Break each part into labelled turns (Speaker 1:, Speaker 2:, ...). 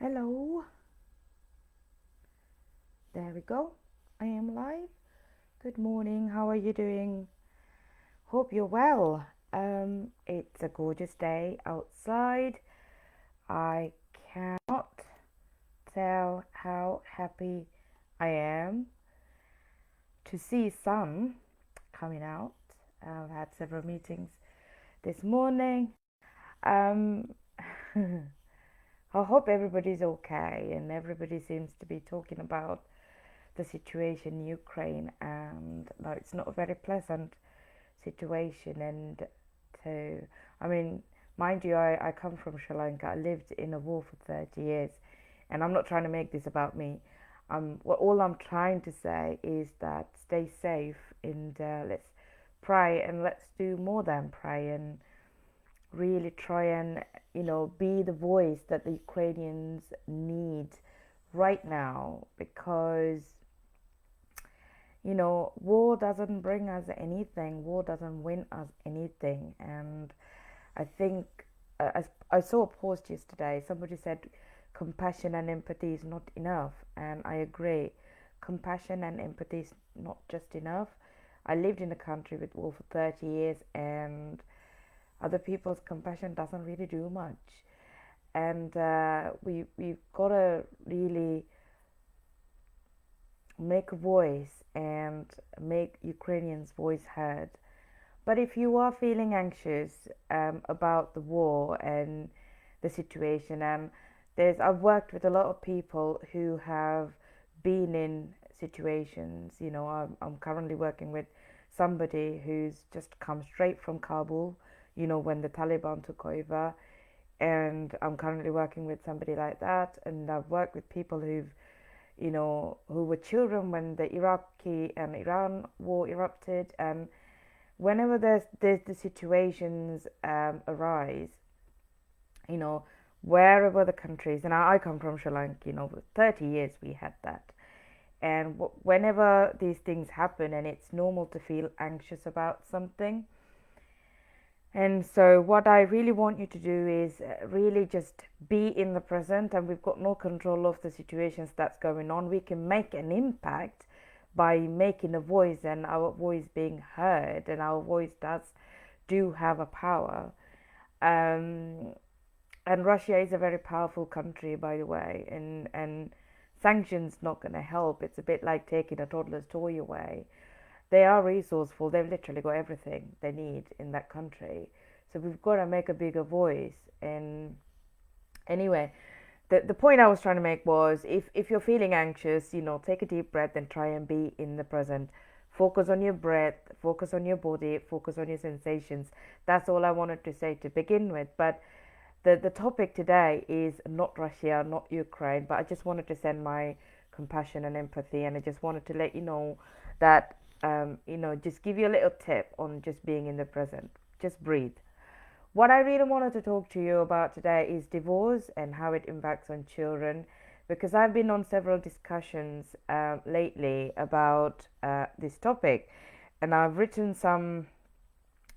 Speaker 1: Hello, there we go. I am live. Good morning. How are you doing? Hope you're well. It's a gorgeous day outside. I cannot tell how happy I am to see sun coming out. I've had several meetings this morning. Um, I hope everybody's okay, and everybody seems to be talking about the situation in Ukraine, and no, it's not a very pleasant situation. And to, I mean, mind you, I come from Sri Lanka. I lived in a war for 30 years, and I'm not trying to make this about me. All I'm trying to say is that stay safe, and let's pray, and let's do more than pray, and really try and be the voice that the Ukrainians need right now, because war doesn't bring us anything. War doesn't win us anything. And I think I saw a post yesterday. Somebody said compassion and empathy is not enough, and I agree. Compassion and empathy is not just enough. I lived in a country with war for 30 years, and other people's compassion doesn't really do much. And we've got to really make a voice and make Ukrainians' voice heard. But if you are feeling anxious about the war and the situation, and I've worked with a lot of people who have been in situations. I'm currently working with somebody who's just come straight from Kabul. When the Taliban took over, and I'm currently working with somebody like that. And I've worked with people who were children when the Iraqi and Iran war erupted. And whenever there's the situations arise, you know, wherever the countries, and I come from Sri Lanka, for 30 years we had that. And whenever these things happen, and it's normal to feel anxious about something. And so, what I really want you to do is really just be in the present, and we've got no control of the situations that's going on. We can make an impact by making a voice, and our voice being heard, and our voice do have a power. Um, and Russia is a very powerful country, by the way, and sanctions not going to help. It's a bit like taking a toddler's toy away. They are resourceful. They've literally got everything they need in that country. So we've got to make a bigger voice. And anyway, the point I was trying to make was, if you're feeling anxious, take a deep breath and try and be in the present. Focus on your breath, focus on your body, focus on your sensations. That's all I wanted to say to begin with. But the topic today is not Russia, not Ukraine, but I just wanted to send my compassion and empathy, and I just wanted to let you know that, just give you a little tip on just being in the present. Just breathe. What I really wanted to talk to you about today is divorce and how it impacts on children, because I've been on several discussions lately about this topic, and I've written some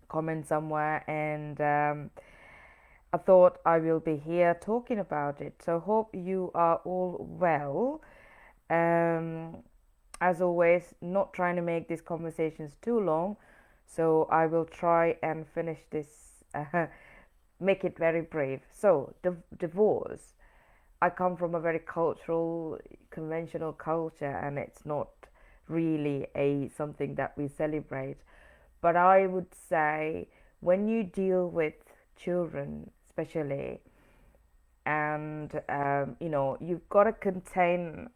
Speaker 1: comments somewhere, and I thought I will be here talking about it. So hope you are all well. Um, as always, not trying to make these conversations too long, so I will try and finish this, make it very brief. So, divorce. I come from a very cultural, conventional culture, and it's not really a something that we celebrate. But I would say, when you deal with children, especially, and you've got to contain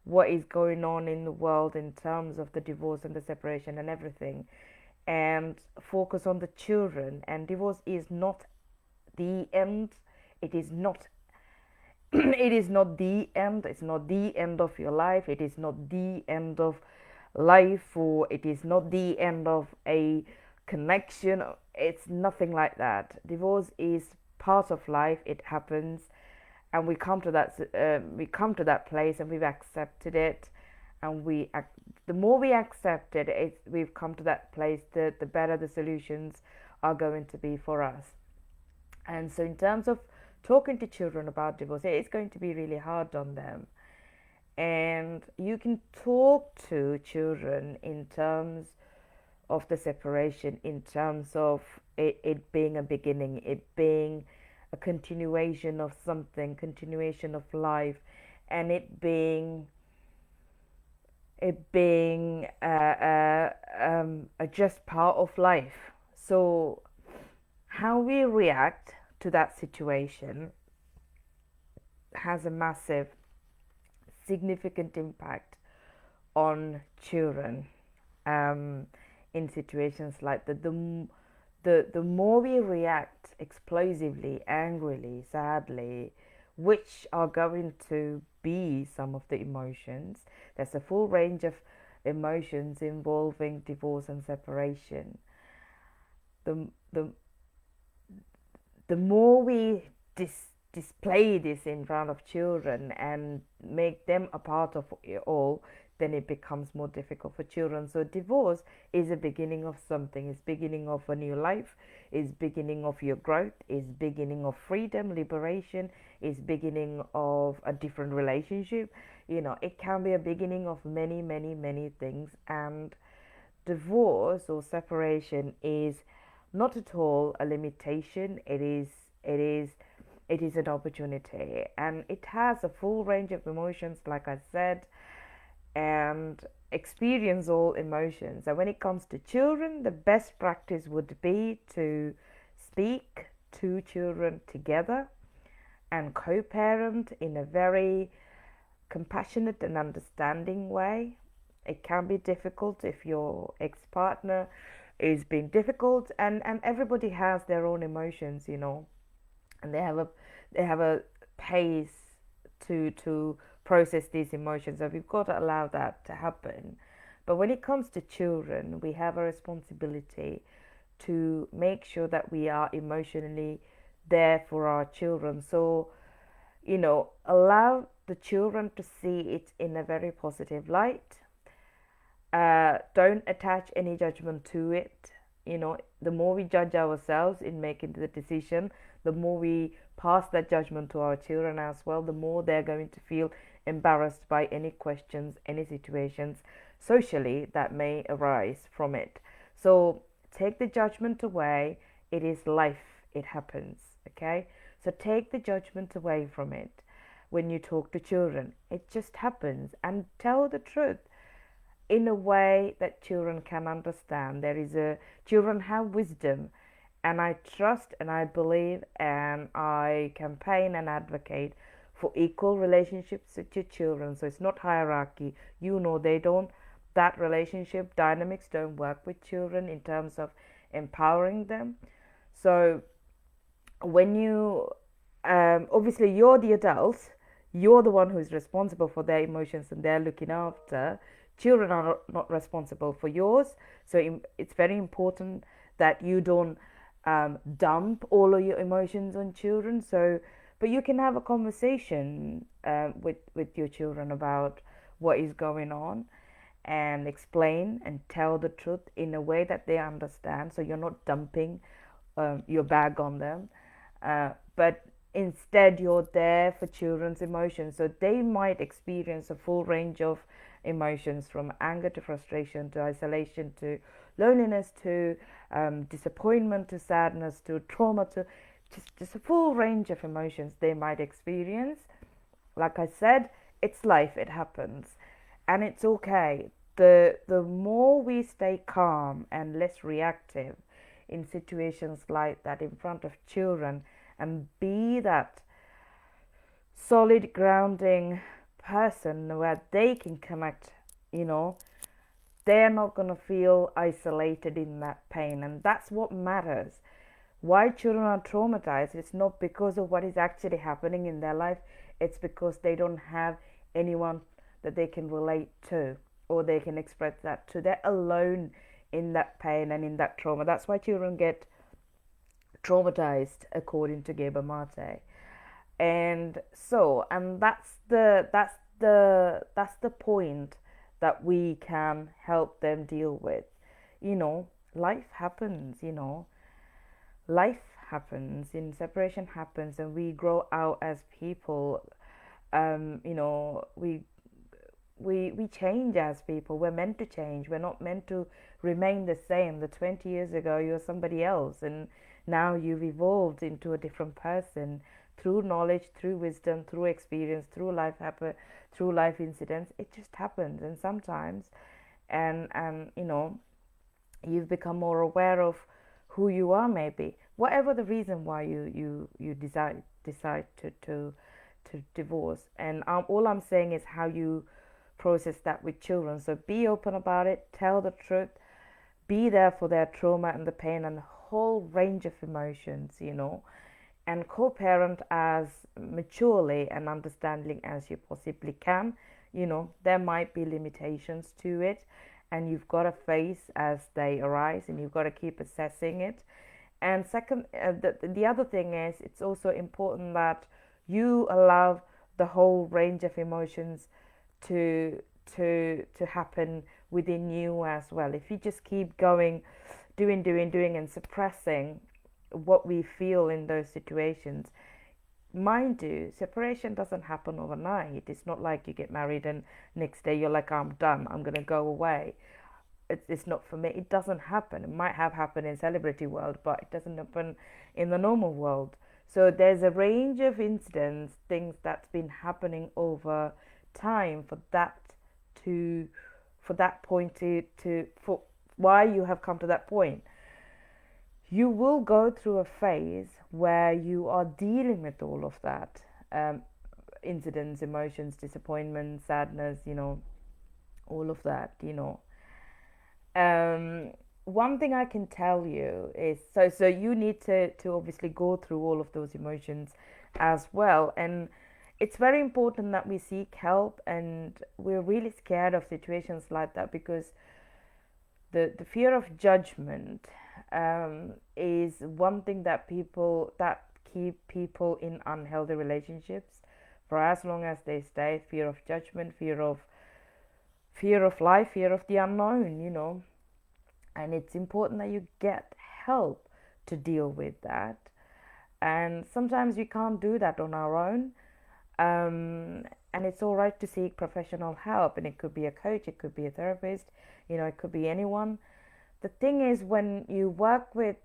Speaker 1: what is going on in the world in terms of the divorce and the separation and everything, and focus on the children. And divorce is not the end. It is not it is not the end. It's not the end of your life. It is not the end of life, or it is not the end of a connection. It's nothing like that. Divorce is part of life. It happens, and we come to that place, and we've accepted it. And the more we accept it, we've come to that place, the better the solutions are going to be for us. And so, in terms of talking to children about divorce, it's going to be really hard on them. And you can talk to children in terms of the separation, in terms of it being a beginning, it being a continuation of something, continuation of life, and it being a just part of life. So how we react to that situation has a massive, significant impact on children, um, in situations like that. The more we react explosively, angrily, sadly, which are going to be some of the emotions. There's a full range of emotions involving divorce and separation. The the the more we display this in front of children and make them a part of it all, then it becomes more difficult for children. So divorce is a beginning of something. It's beginning of a new life. It's beginning of your growth. It's beginning of freedom, liberation. It's beginning of a different relationship. It can be a beginning of many, many, many things. And divorce or separation is not at all a limitation. It is an opportunity, and it has a full range of emotions, like I said, and experience all emotions. And when it comes to children, the best practice would be to speak to children together and co-parent in a very compassionate and understanding way. It can be difficult if your ex-partner is being difficult, and everybody has their own emotions, and they have a pace to process these emotions. So we've got to allow that to happen. But when it comes to children, we have a responsibility to make sure that we are emotionally there for our children. So, allow the children to see it in a very positive light. Don't attach any judgment to it. The more we judge ourselves in making the decision, the more we pass that judgment to our children as well, the more they're going to feel embarrassed by any questions, any situations socially that may arise from it. So take the judgment away. It is life, it happens. Okay? So take the judgment away from it when you talk to children. It just happens, and tell the truth in a way that children can understand. Children have wisdom, and I trust and I believe and I campaign and advocate for equal relationships with your children. So it's not hierarchy. They don't, that relationship dynamics don't work with children in terms of empowering them. So when you, obviously you're the adult, you're the one who's responsible for their emotions and they're looking after. Children are not responsible for yours. So it's very important that you don't dump all of your emotions on children. So, but you can have a conversation with your children about what is going on, and explain and tell the truth in a way that they understand. So you're not dumping your bag on them, but instead you're there for children's emotions. So they might experience a full range of emotions, from anger to frustration to isolation to loneliness to disappointment to sadness to trauma to just a full range of emotions they might experience. Like I said, it's life, it happens, and it's okay. The more we stay calm and less reactive in situations like that in front of children, and be that solid grounding person where they can connect, you know they're not going to feel isolated in that pain. And that's what matters. Why children are traumatized, it's not because of what is actually happening in their life, it's because they don't have anyone that they can relate to or they can express that to. They're alone in that pain and in that trauma. That's why children get traumatized, according to Geber Mate. And that's the point that we can help them deal with. Life happens. Life happens, in separation happens, and we grow out as people, you know, we change as people. We're meant to change. We're not meant to remain the same. The 20 years ago you're somebody else, and now you've evolved into a different person through knowledge, through wisdom, through experience, through life incidents. It just happens. And sometimes, and you know, you've become more aware of who you are, maybe whatever the reason why you decide to divorce. And all I'm saying is how you process that with children. So be open about it, tell the truth, be there for their trauma and the pain and the whole range of emotions, you know, and co-parent as maturely and understanding as you possibly can. You know, there might be limitations to it, and you've got to face as they arise, and you've got to keep assessing it. And second, the other thing is, it's also important that you allow the whole range of emotions to to happen within you as well. If you just keep going, doing, and suppressing what we feel in those situations, mind you, separation doesn't happen overnight. It's not like you get married and next day you're like, I'm done, I'm gonna go away. It's not for me. It doesn't happen. It might have happened in celebrity world, but it doesn't happen in the normal world. So there's a range of incidents, things that's been happening over time for that to for that point to for why you have come to that point. You will go through a phase where you are dealing with all of that, incidents, emotions, disappointment, sadness, you know, all of that, you know. um, One thing I can tell you is, so you need to obviously go through all of those emotions as well. And it's very important that we seek help, and we're really scared of situations like that because the fear of judgment, is one thing that people that keep people in unhealthy relationships for as long as they stay. Fear of judgment, fear of life, fear of the unknown, you know. And it's important that you get help to deal with that. And sometimes we can't do that on our own. And it's all right to seek professional help. And it could be a coach, it could be a therapist, you know, it could be anyone. The thing is, when you work with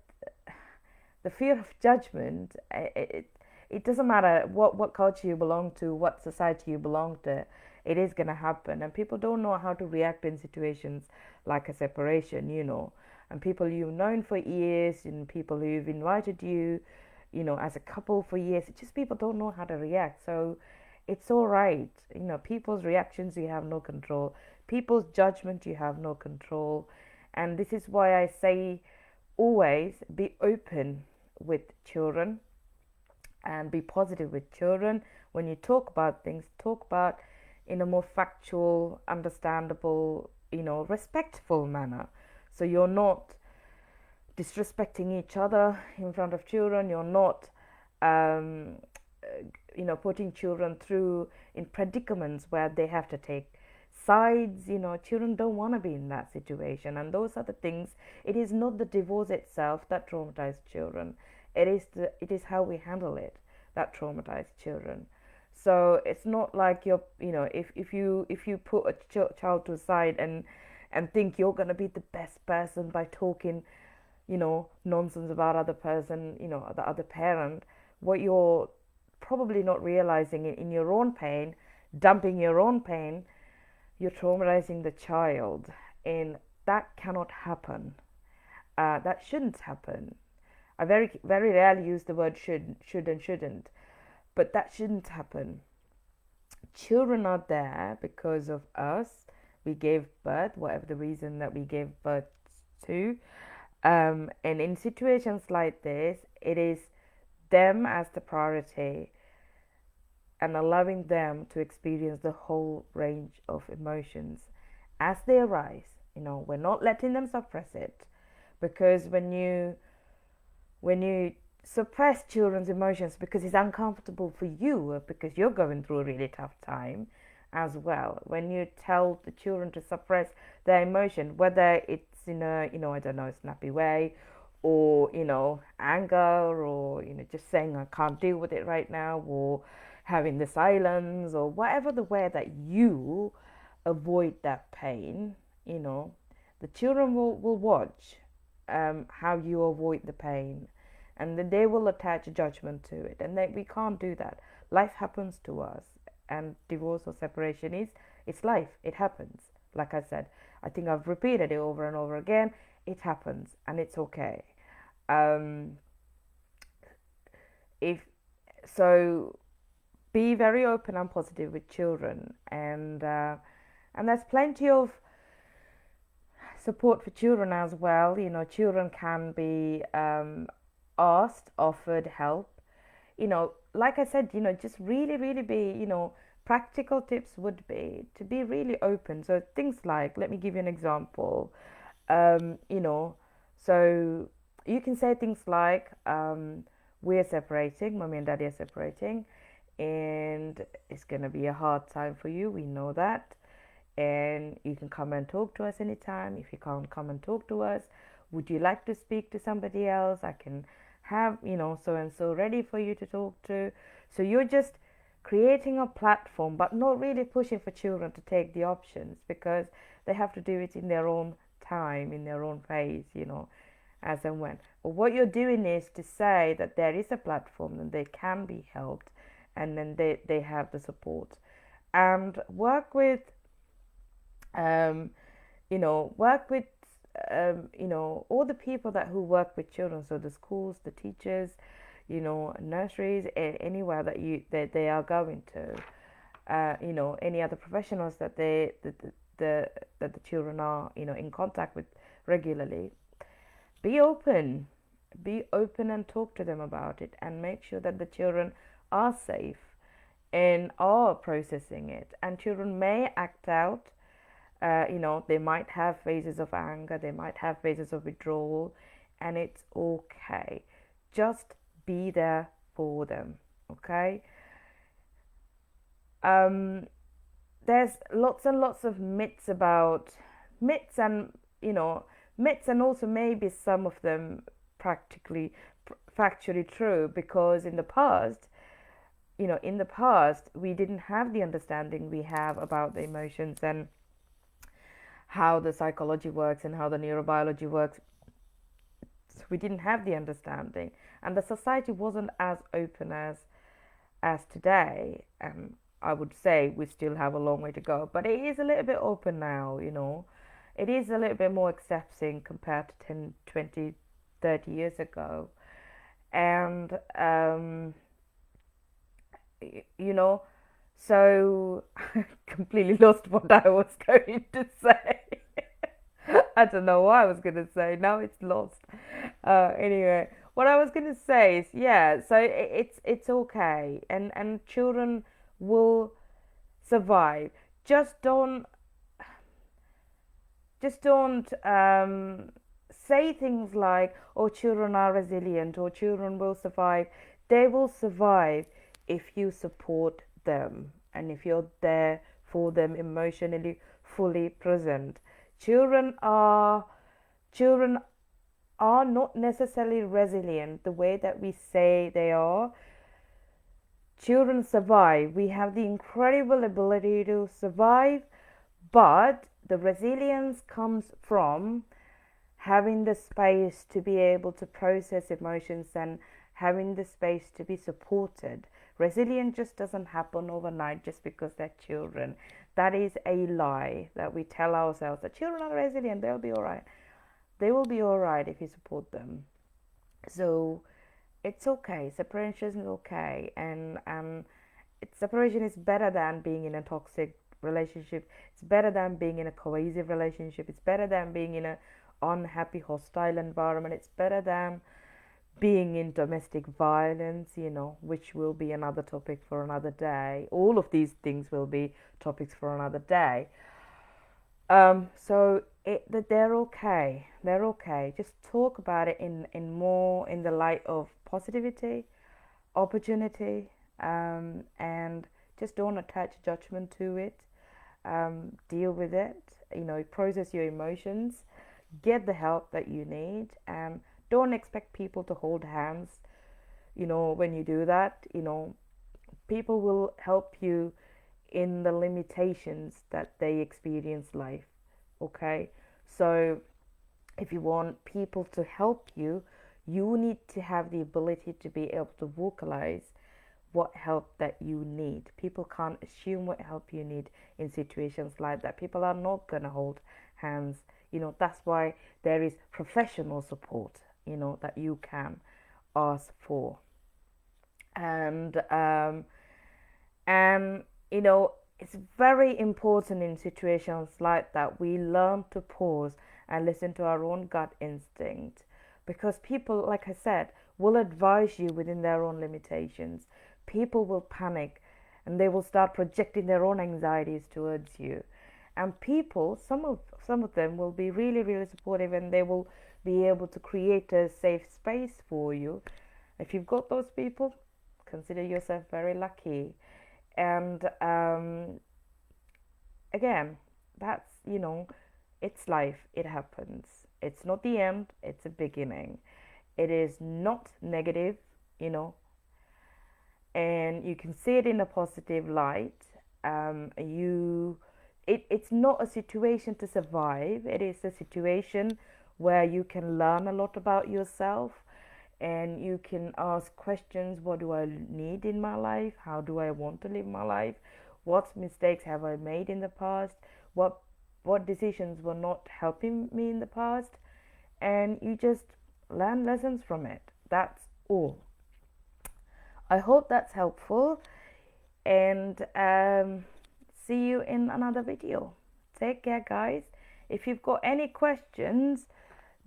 Speaker 1: the fear of judgment, it doesn't matter what culture you belong to, what society you belong to, it is going to happen. And people don't know how to react in situations like a separation, you know. And people you've known for years, and people who've invited you, you know, as a couple for years, it's just people don't know how to react. So it's all right, you know, people's reactions you have no control, people's judgment you have no control. And this is why I say always be open with children and be positive with children. When you talk about things, talk about in a more factual, understandable, you know, respectful manner. So you're not disrespecting each other in front of children. You're not, um, you know, putting children through in predicaments where they have to take sides. You know, children don't want to be in that situation. And those are the things. It is not the divorce itself that traumatized children. It is how we handle it that traumatized children. So it's not like you're, you know, if you put a child to the side and think you're going to be the best person by talking, you know, nonsense about other person, you know, the other parent, what you're probably not realizing in your own pain, dumping your own pain, you're traumatizing the child. And that cannot happen. That shouldn't happen. I very rarely use the word should and shouldn't, but that shouldn't happen. Children are there because of us. We gave birth, whatever the reason that we gave birth to. And in situations like this, it is them as the priority, and allowing them to experience the whole range of emotions as they arise. You know, we're not letting them suppress it, because when you suppress children's emotions because it's uncomfortable for you, because you're going through a really tough time as well, when you tell the children to suppress their emotion, whether it's in a, you know, I don't know, snappy way, or anger, or just saying I can't deal with it right now, or having the silence, or whatever the way that you avoid that pain. you know the children will watch how you avoid the pain, and then they will attach a judgment to it, and we can't do that. Life happens to us, and divorce or separation is, it's life, it happens. Like I said, I think I've repeated it over and over again. It happens, and it's okay. um if so Be very open and positive with children, and there's plenty of support for children as well. Children can be asked, offered help. Like I said, just really, really be, practical tips would be to be really open. So things like, let me give you an example. um, you know, so you can say things like, we're separating, mommy and daddy are separating, and it's going to be a hard time for you. We know that. And you can come and talk to us anytime. If you can't come and talk to us, would you like to speak to somebody else? I can have, so and so ready for you to talk to. So you're just creating a platform, but not really pushing for children to take the options, because they have to do it in their own time, in their own phase, as and when. But what you're doing is to say that there is a platform and they can be helped, and then they have the support. And um, work with all the people that who work with children, so the schools, the teachers, nurseries, anywhere that they are going to, any other professionals that the that the children are in contact with regularly. Be open, and talk to them about it, and make sure that the children are safe and are processing it. And children may act out. They might have phases of anger, they might have phases of withdrawal, and it's okay. Just be there for them, okay? Um, there's lots and lots of myths, and myths, and also maybe some of them practically factually true, because in the past we didn't have the understanding we have about the emotions, and how the psychology works, and how the neurobiology works. So we didn't have the understanding, and the society wasn't as open as today. I would say we still have a long way to go, but it is a little bit open now. It is a little bit more accepting compared to 10, 20, 30 years ago. And you know so I completely lost what I was going to say. I don't know what I was going to say. Now it's lost. Anyway, what I was going to say is, yeah, so it's okay, and children will survive. Just don't say things like, "Oh, children are resilient," or "Children will survive." They will survive if you support them, and if you're there for them emotionally, fully present. Children are children are not necessarily resilient the way that we say they are. Children survive. We have the incredible ability to survive, but the resilience comes from having the space to be able to process emotions, and having the space to be supported. Resilience just doesn't happen overnight just because they're children. That is a lie that we tell ourselves, that children are resilient, they'll be all right. They will be all right if you support them. So it's okay. Separation is okay, and separation is better than being in a toxic relationship. It's better than being in a cohesive relationship. It's better than being in a unhappy, hostile environment. It's better than being in domestic violence, which will be another topic for another day. All of these things will be topics for another day. So that they're okay. They're okay. Just talk about it in more in the light of positivity, opportunity, and just don't attach judgment to it. Deal with it. Process your emotions. Get the help that you need, and don't expect people to hold hands. When you do that, people will help you in the limitations that they experience life. Okay, so if you want people to help you, you need to have the ability to be able to vocalize what help that you need. People can't assume what help you need in situations like that. People are not going to hold hands. That's why there is professional support, that you can ask for. And and it's very important in situations like that we learn to pause and listen to our own gut instinct, because people, like I said, will advise you within their own limitations. People will panic and they will start projecting their own anxieties towards you. And people, some of them will be really, really supportive, and they will be able to create a safe space for you. If you've got those people, consider yourself very lucky. And again, that's, it's life, it happens. It's not the end, it's a beginning. It is not negative, you know and you can see it in a positive light. It's not a situation to survive, it is a situation where you can learn a lot about yourself, and you can ask questions. What do I need in my life? How do I want to live my life? What mistakes have I made in the past? What decisions were not helping me in the past? And you just learn lessons from it. That's all. I hope that's helpful, and see you in another video. Take care, guys. If you've got any questions,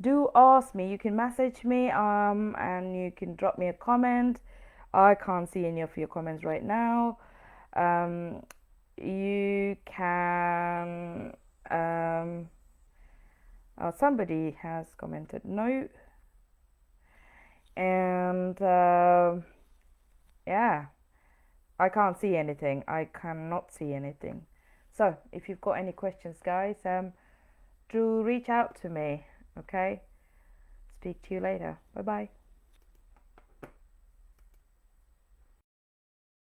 Speaker 1: do ask me. You can message me, and you can drop me a comment. I can't see any of your comments right now. You can. Somebody has commented no, and yeah, I can't see anything. I cannot see anything. So if you've got any questions, guys, do reach out to me. Okay. Speak to you later. Bye bye.